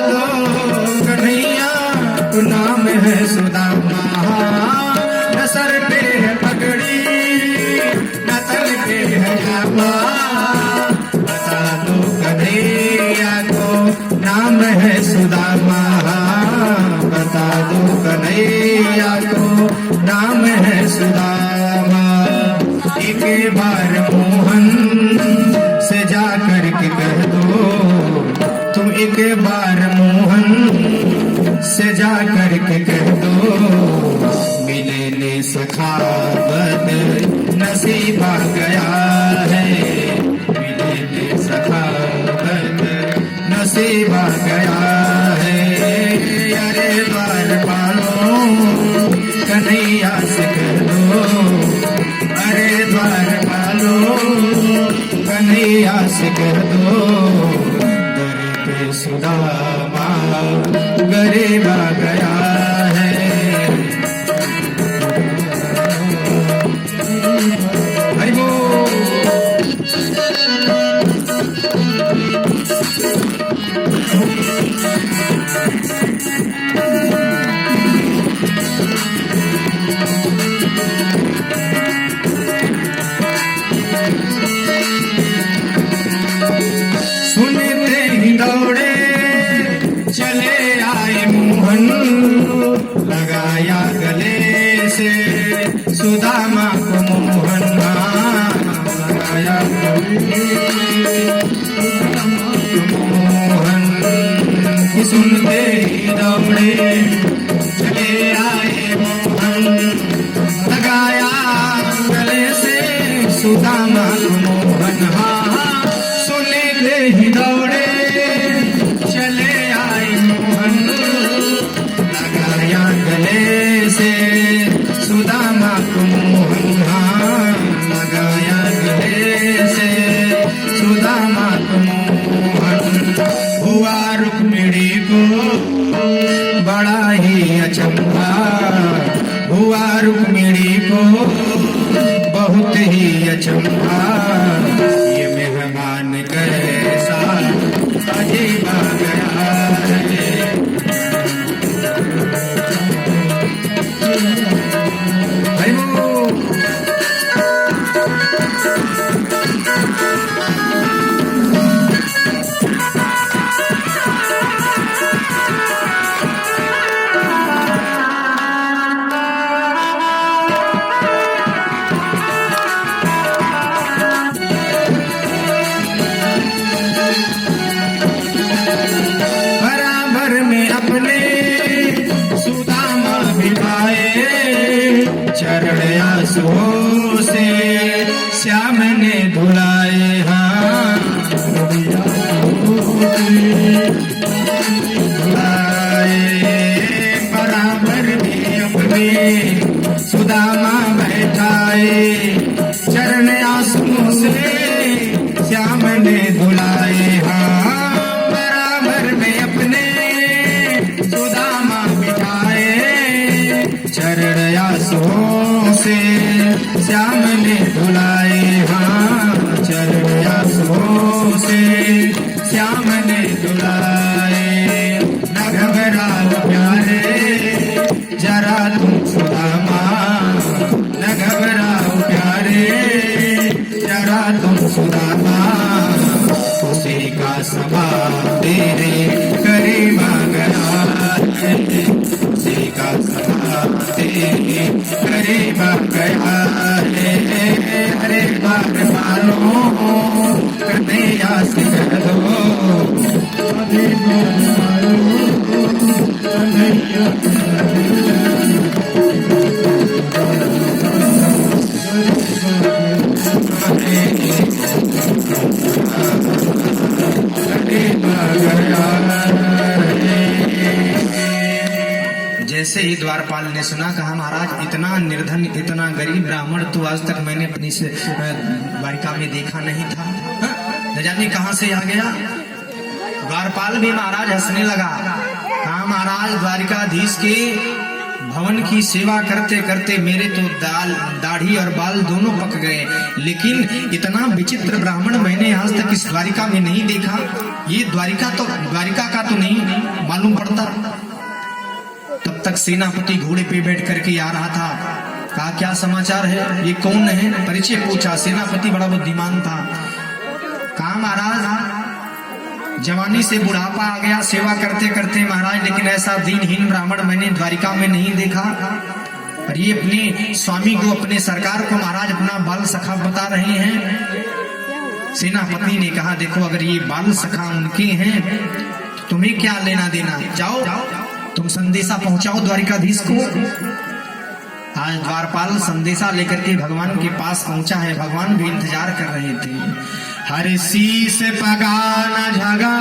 दो कन्हैया तो नाम है सुदामा, न सर पे है पगड़ी न तल पे है जामा, बता दो कन्हैया को नाम है सुदामा, बता दो कन्हैया को नाम है सुदामा। एक बार मोहन से जा करके कह दो, तुम एक बार मोहन से जा करके कह दो, मिलने सखावत नसीबा गया है, मिलने सखावत नसीबा गया है। अरे द्वार पालो कन्हैया से कह दो, अरे द्वार पालो कन्हैया से कह दो, दर पे सुदामा गरीबा गया है। हरि बोल। सुनते ही दौड़े चले आए मोहन, लगाया गले से सुदामा को मोहन, लगाया गले मोहन। सुनते ही दौड़े चले आए मोहन, लगाया गले से सुदामा को मोहन, सुनते ही दौड़े चले आए मोहन, लगाया गले से सुदामा को मोहन, लगाया गले से सुदामा को मोहन। हुआ रुक्मिणी को बड़ा ही अचंभा, हुआ रुक्मिणी को बहुत ही अचंभा, ये मेहमान कैसा अजीबा गया है। हरि बोल। चरण आंसुओं से श्याम ने धुलाए, धुलाए बराबर में अपने सुदामा बैठाए, चरण आंसुओं से श्याम ने धुलाए, बराबर में अपने सुदामा बिठाए, चरण आंसुओं से श्याम ने धुलाए, चरण आंसुओं से श्याम ने धुलाए। न घबराओ प्यारे जरा तुम सुदामा, न घबराओ प्यारे जरा तुम सुदामा, उसी का समा तेरे करीब आ गया है, उसी का समा तेरे करीब आ गया है। अरे बार मानो कन्हैया से कह दो, अरे बार मानो कन्हैया जैसे ही द्वारपाल ने सुना, कहा महाराज इतना निर्धन इतना गरीब ब्राह्मण तो आज तक मैंने अपनी द्वारिका में देखा नहीं था, न जाने कहां से आ गया। द्वारपाल भी महाराज हंसने लगा, कहा महाराज द्वारिकाधीश के भवन की सेवा करते करते मेरे तो दाढ़ी और बाल दोनों पक गए, लेकिन इतना विचित्र ब्राह्मण मैंने आज तक इस द्वारिका में नहीं देखा। ये द्वारिका का तो नहीं सेनापति घोड़े पे बैठ करके आ रहा था। कहा क्या समाचार है, ये कौन है, परिचय पूछा। सेनापति बड़ा बुद्धिमान था। कहा महाराज जवानी से बुढ़ापा आ गया, सेवा करते करते महाराज, लेकिन ऐसा दीनहीन ब्राह्मण मैंने द्वारिका में नहीं देखा। और ये अपने स्वामी को, अपने सरकार को महाराज अपना बाल सखा बता रहे हैं। सेनापति ने कहा देखो अगर ये बाल सखा उनके हैं तो तुम्हें क्या लेना देना, जाओ तुम संदेशा पहुंचाओ द्वारिकाधीश को। आज द्वारपाल संदेशा लेकर के भगवान के पास पहुंचा है। भगवान भी इंतजार कर रहे थे। हर शीस पगाना झगा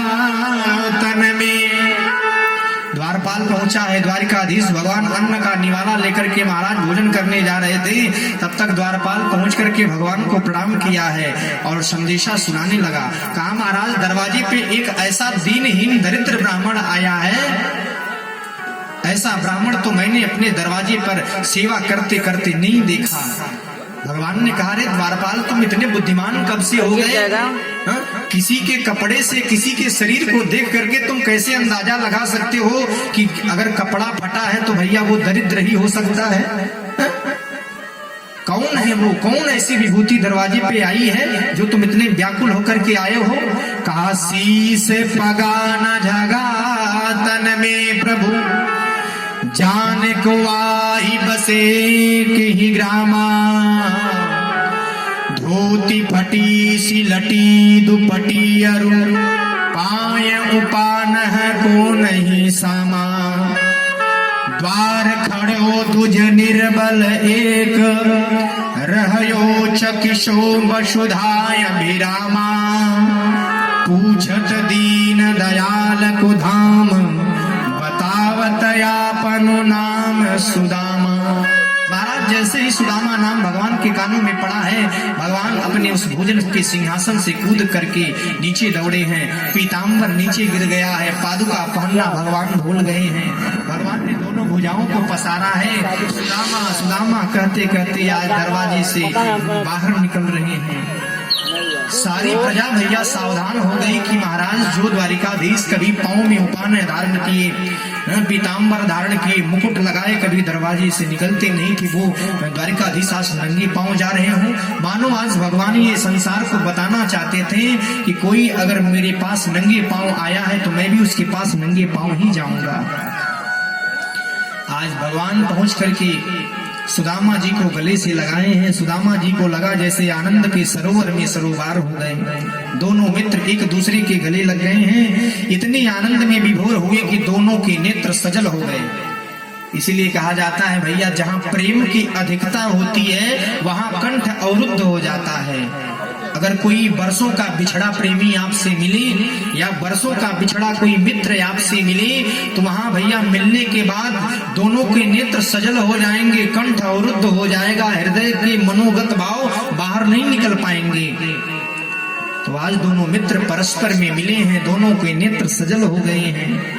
तन में, द्वारपाल पहुंचा है। द्वारिकाधीश भगवान अन्न का निवाला लेकर के महाराज भोजन करने जा रहे थे। तब तक द्वारपाल पहुंच करके भगवान को प्रणाम किया है और संदेशा सुनाने लगा। कहा महाराज दरवाजे पे एक ऐसा दीनहीन दरिद्र ब्राह्मण आया है, ऐसा ब्राह्मण तो मैंने अपने दरवाजे पर सेवा करते करते नहीं देखा। भगवान ने कहा रे द्वारपाल तुम इतने बुद्धिमान कब से हो गए? किसी के कपड़े से, किसी के शरीर को देख करके तुम कैसे अंदाजा लगा सकते हो कि अगर कपड़ा फटा है तो भैया वो दरिद्र ही हो सकता है? कौन है वो, कौन ऐसी विभूति दरवाजे पे आई है जो तुम इतने व्याकुल होकर के आए हो? कहा शीस पगाना झगा तन में प्रभु, जान को आई बसे ही ग्रामा, धोती फटी सी लटी दुपटी अरु, पाय उपान को नहीं सामा, द्वार खड़ो तुझ निर्बल एक, रहयो चकिशो वसुधाय विरामा, पूछत दीन दयाल को धाम, बतावतयापनु नाम सुदामा। महाराज जैसे ही सुदामा नाम भगवान के कानों में पड़ा है, भगवान अपने उस भोजन के सिंहासन से कूद करके नीचे दौड़े हैं। पीताम्बर नीचे गिर गया है, पादुका पहनना भगवान भूल गए हैं। भगवान ने दोनों भुजाओं को पसारा है। सुदामा सुदामा कहते कहते आज दरवाजे से बाहर निकल रहे हैं। सारी प्रजा भैया सावधान हो गई कि महाराज जो द्वारिकाधीश कभी पांव में उपान धारण किए, पीताम्बर धारण किए, मुकुट लगाए, कभी दरवाजे से निकलते नहीं थे, वो द्वारिकाधीश आज नंगे पांव जा रहे हों। मानो आज भगवान ये संसार को बताना चाहते थे कि कोई अगर मेरे पास नंगे पांव आया है तो मैं भी उसके पास नंगे पांव ही जाऊंगा। आज भगवान पहुंच करके सुदामा जी को गले से लगाए हैं। सुदामा जी को लगा जैसे आनंद के सरोवर में सरोवर हो गए। दोनों मित्र एक दूसरे के गले लग गए हैं। इतने आनंद में विभोर हुए कि दोनों के नेत्र सजल हो गए। इसीलिए कहा जाता है भैया जहाँ प्रेम की अधिकता होती है वहाँ कंठ अवरुद्ध हो जाता है। अगर कोई बरसों का बिछड़ा प्रेमी आपसे मिले या बरसों का बिछड़ा कोई मित्र आपसे मिले तो वहां भैया मिलने के बाद दोनों के नेत्र सजल हो जाएंगे, कंठ अवरुद्ध हो जाएगा, हृदय के मनोगत भाव बाहर नहीं निकल पाएंगे। तो आज दोनों मित्र परस्पर में मिले हैं, दोनों के नेत्र सजल हो गए हैं।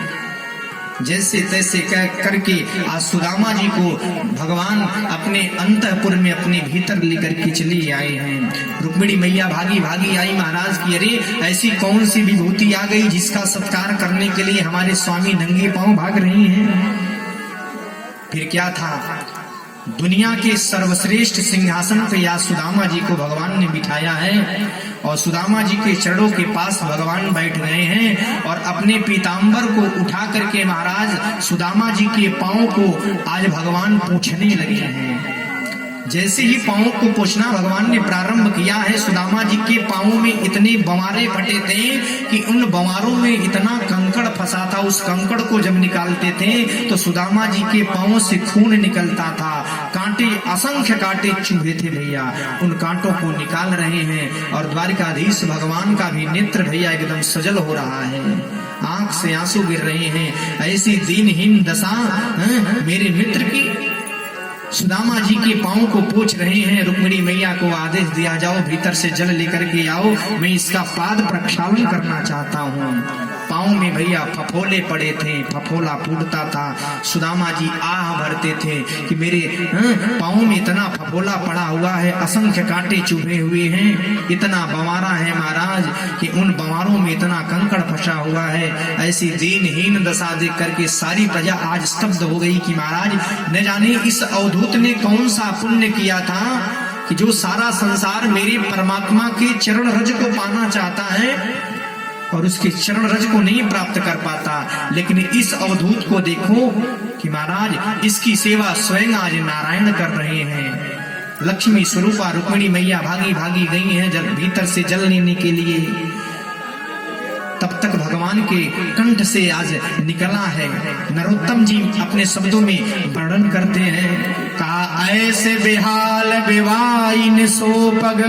जैसे तैसे कह करके आज सुदामा जी को भगवान अपने अंतःपुर में अपने भीतर लेकर के चले आए हैं। रुक्मिणी मैया भागी भागी आई महाराज की, अरे ऐसी कौन सी विभूति आ गई जिसका सत्कार करने के लिए हमारे स्वामी नंगे पांव भाग रहे हैं। फिर क्या था, दुनिया के सर्वश्रेष्ठ सिंहासन पे आज सुदामा जी को भगवान ने बिठाया है और सुदामा जी के चरणों के पास भगवान बैठ गए हैं और अपने पीताम्बर को उठा करके महाराज सुदामा जी के पांव को आज भगवान पोंछने लगे हैं। जैसे ही पांव को पोंछना भगवान ने प्रारंभ किया है, सुदामा जी के पांव में इतने बवारे फटे थे कि उन बवारों में इतना कंकड़ फंसा था। उस कंकड़ को जब निकालते थे तो सुदामा जी के पांव से खून निकलता था। कांटे, असंख्य कांटे चुभे थे भैया, उन कांटों को निकाल रहे हैं और द्वारिकाधीश भगवान का भी नेत्र भैया एकदम सजल हो रहा है, आंख से आंसू गिर रहे हैं। ऐसी दीनहीन दशा मेरे मित्र की। सुदामा जी के पांव को पोंछ रहे हैं। रुक्मिणी मैया को आदेश दिया जाओ भीतर से जल लेकर के आओ, मैं इसका पाद प्रक्षालन करना चाहता हूँ। पाँव में भैया फफोले पड़े थे, फफोला फूटता था। सुदामा जी आह भरते थे कि मेरे पाँव में इतना फफोला पड़ा हुआ है, असंख्य कांटे चुभे हुए हैं, इतना बंवारा है महाराज कि उन बंवारों में इतना कंकड़ फंसा हुआ है। ऐसी दीनहीन दशा देख करके सारी प्रजा आज स्तब्ध हो गई कि महाराज न जाने इस अवधूत ने कौन सा पुण्य किया था कि जो सारा संसार मेरे परमात्मा के चरण रज को पाना चाहता है और उसके चरण रज को नहीं प्राप्त कर पाता। लेकिन इस अवधूत को देखो कि महाराज इसकी सेवा स्वयं आज नारायण कर रहे हैं। लक्ष्मी स्वरूपा रुक्मिणी मैया भागी भागी गई हैं जल भीतर से जल लेने के लिए। तब तक भगवान के कंठ से आज निकला है। नरोत्तम जी अपने शब्दों में वर्णन करते हैं, कहा ऐसे बेहाल बेवाइन सो पग,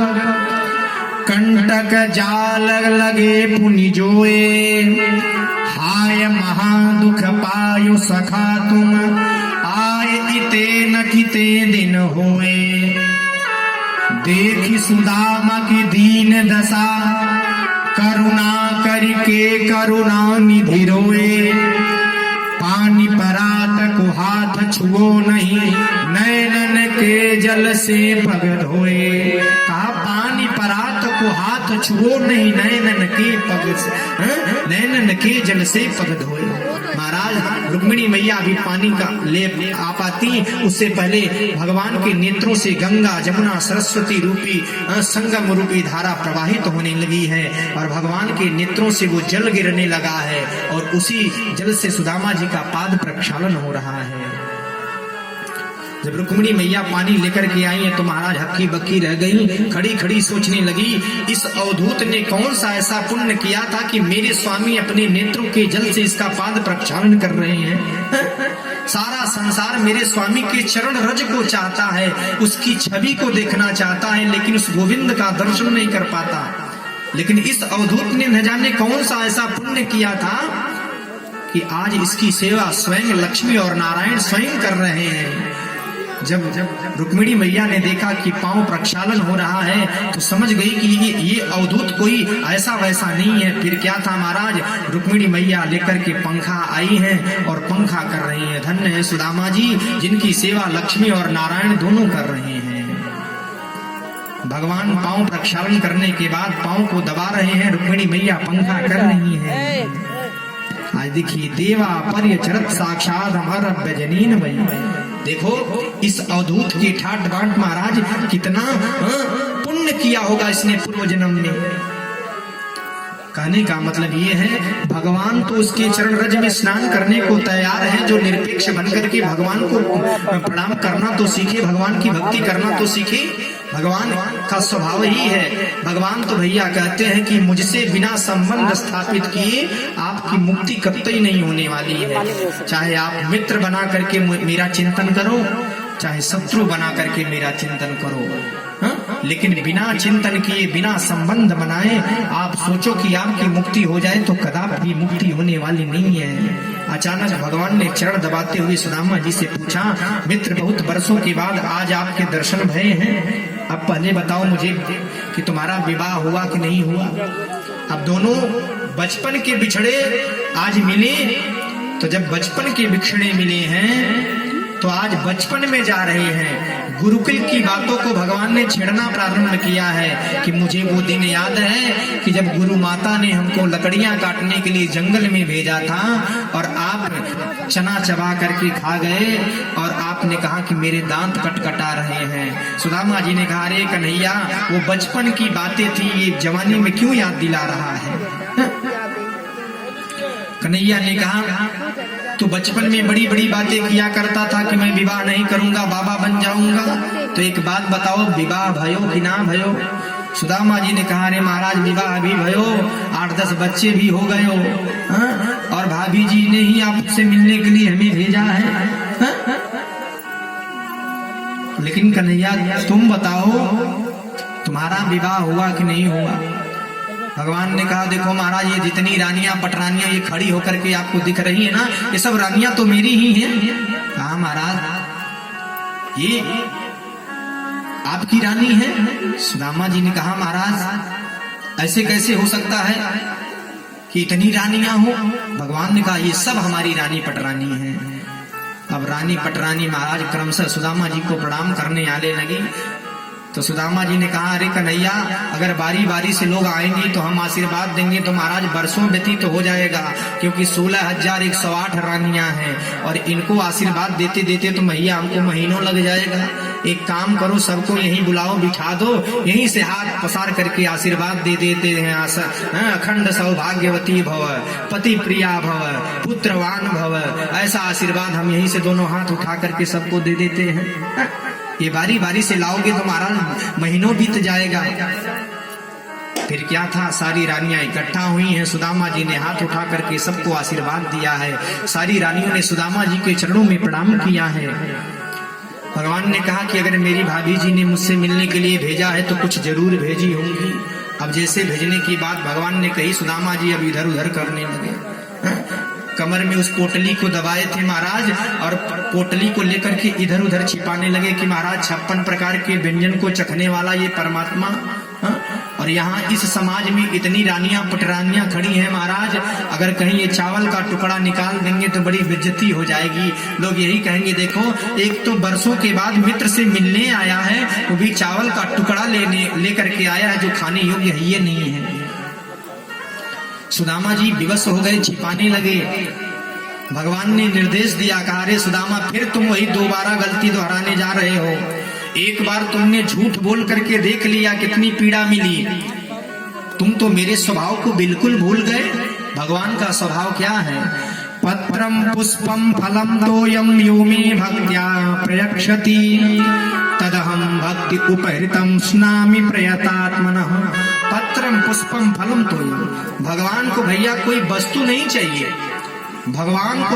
कंटक जाल लगे पुनि जोए, हाय महा दुख पायो सखा तुम, आए इते न किते दिन होए। देखी सुदामा की दीन दशा, करुणा करके करुणा निधि रोए। पानी परात को हाथ छुओ नहीं, नैनन के जल से पग धोए। कहा पानी परात को हाथ छुओ नहीं, नैनन के पग से नैनन के जल से पग धोए। महाराज रुक्मिणी मैया अभी पानी का ले आ पाती, उससे पहले भगवान के नेत्रों से गंगा जमुना सरस्वती रूपी संगम रूपी धारा प्रवाहित होने लगी है और भगवान के नेत्रों से वो जल गिरने लगा है और उसी जल से सुदामा जी का पाद प्रक्षालन हो रहा है। जब रुक्मिणी मैया पानी लेकर के आई है तो महाराज हक्की बक्की रह गई, खड़ी खड़ी सोचने लगी इस अवधूत ने कौन सा ऐसा पुण्य किया था कि मेरे स्वामी अपने नेत्रों के जल से इसका पाद प्रक्षालन कर रहे हैं। सारा संसार मेरे स्वामी के चरण रज को चाहता है, उसकी छवि को देखना चाहता है, लेकिन उस गोविंद का दर्शन नहीं कर पाता। लेकिन इस अवधूत ने न जाने कौन सा ऐसा पुण्य किया था कि आज इसकी सेवा स्वयं लक्ष्मी और नारायण स्वयं कर रहे हैं। जब रुक्मिणी मैया ने देखा कि पांव प्रक्षालन हो रहा है तो समझ गई कि ये अवधूत कोई ऐसा वैसा नहीं है। फिर क्या था महाराज, रुक्मिणी मैया लेकर के पंखा आई हैं और पंखा कर रही हैं। धन्य है सुदामा जी जिनकी सेवा लक्ष्मी और नारायण दोनों कर रहे हैं। भगवान पांव प्रक्षालन करने के बाद पांव को दबा रहे हैं, रुक्मिणी मैया पंखा कर रही हैं। आज देखिए देवा पर्य चरत साक्षात हमारा व्यजनीन वही। देखो इस अवधूत की ठाट बाट महाराज कितना पुण्य किया होगा इसने पूर्व जन्म में। कहने का मतलब ये है भगवान तो उसके चरण रज में स्नान करने को तैयार है। जो निरपेक्ष बनकर के भगवान को प्रणाम करना तो सीखे, भगवान की भक्ति करना तो सीखे। भगवान का स्वभाव ही है। भगवान तो भैया कहते हैं कि मुझसे बिना संबंध स्थापित किए आपकी मुक्ति कतई नहीं होने वाली है। चाहे आप मित्र बना करके मेरा चिंतन करो, चाहे शत्रु बना करके मेरा चिंतन करो, लेकिन बिना चिंतन किए बिना संबंध बनाए आप सोचो कि आपकी मुक्ति हो जाए तो कदापि मुक्ति होने वाली नहीं है। अचानक भगवान ने चरण दबाते हुए सुदामा जी से पूछा, मित्र बहुत वर्षों के बाद आज आपके दर्शन भये हैं, अब पहले बताओ मुझे कि तुम्हारा विवाह हुआ कि नहीं हुआ। अब दोनों बचपन के बिछड़े आज मिले, तो जब बचपन के बिछड़े मिले हैं तो आज बचपन में जा रहे हैं। गुरुकुल की बातों को भगवान ने छेड़ना प्रारंभ किया है कि मुझे वो दिन याद है कि जब गुरु माता ने हमको लकड़ियां काटने के लिए जंगल में भेजा था और आप चना चबा करके खा गए और आपने कहा कि मेरे दांत कटकटा रहे हैं। सुदामा जी ने कहा, अरे कन्हैया वो बचपन की बातें थी, ये जवानी में क्यों याद दिला रहा है। कन्हैया ने कहा तो बचपन में बड़ी बड़ी बातें किया करता था कि मैं विवाह नहीं करूंगा, बाबा बन जाऊंगा। तो एक बात बताओ, विवाह भयो कि ना भयो। सुदामा जी ने कहा, अरे महाराज विवाह भी भयो, 8-10 बच्चे भी हो गए हो, और भाभी जी ने ही आपसे मिलने के लिए हमें भेजा है। लेकिन कन्हैया तुम बताओ तुम्हारा विवाह हुआ कि नहीं हुआ। भगवान ने कहा, देखो महाराज ये जितनी रानियां पटरानियां ये खड़ी होकर के आपको दिख रही है ना, ये सब रानियां तो मेरी ही हैं। कहा महाराज ये आपकी रानी है। सुदामा जी ने कहा, महाराज ऐसे कैसे हो सकता है कि इतनी रानियां हो? भगवान ने कहा ये सब हमारी रानी पटरानी है। अब रानी पटरानी महाराज क्रमशः सुदामा जी को प्रणाम करने आने लगी। तो सुदामा जी ने कहा, अरे कन्हैया, अगर बारी बारी से लोग आएंगे तो हम आशीर्वाद देंगे तो महाराज वर्षों व्यतीत तो हो जाएगा, क्योंकि 16,108 रानियां हैं और इनको आशीर्वाद देते देते तो मैया हमको महीनों लग जाएगा। एक काम करो, सबको यहीं बुलाओ, बिठा दो, यहीं से हाथ पसार करके आशीर्वाद दे देते हैं। अखंड सौभाग्यवती भव, पति प्रिया भव, पुत्रवान भव, ऐसा आशीर्वाद हम यहीं से दोनों हाथ उठा करके सबको दे देते हैं। ये बारी बारी से लाओगे तो महाराज महीनों बीत जाएगा। फिर क्या था, सारी रानियां इकट्ठा हुई हैं। सुदामा जी ने हाथ उठा करके सबको आशीर्वाद दिया है। सारी रानियों ने सुदामा जी के चरणों में प्रणाम किया है। भगवान ने कहा कि अगर मेरी भाभी जी ने मुझसे मिलने के लिए भेजा है तो कुछ जरूर भेजी होंगी। अब जैसे भेजने की बात भगवान ने कही, सुदामा जी अब इधर उधर करने लगे। कमर में उस पोटली को दबाए थे महाराज और पोटली को लेकर के इधर उधर छिपाने लगे कि महाराज 56 प्रकार के व्यंजन को चखने वाला ये परमात्मा। और यहाँ इस समाज में इतनी रानियां पटरानियां खड़ी हैं महाराज, अगर कहीं ये चावल का टुकड़ा निकाल देंगे तो बड़ी बेइज्जती हो जाएगी। लोग यही कहेंगे, देखो एक तो बरसों के बाद मित्र से मिलने आया है, वो भी चावल का टुकड़ा लेकर के आया है जो खाने योग्य है ये नहीं है। सुदामा जी विवश हो गए, छिपाने लगे। भगवान ने निर्देश दिया, कहा, रे सुदामा, फिर तुम वही दोबारा गलती दोहराने जा रहे हो। एक बार तुमने झूठ बोल करके देख लिया, कितनी पीड़ा मिली। तुम तो मेरे स्वभाव को बिल्कुल भूल गए। भगवान का स्वभाव क्या है? पत्रम पुष्पम फलम तोयम यो मे भक्त्या प्रयक्षति तदहम भक्ति उपहृतम स्नामि प्रयतात्मनः। पत्रम पुष्पम फलम तोयम, भगवान को भैया कोई वस्तु नहीं चाहिए, भगवान को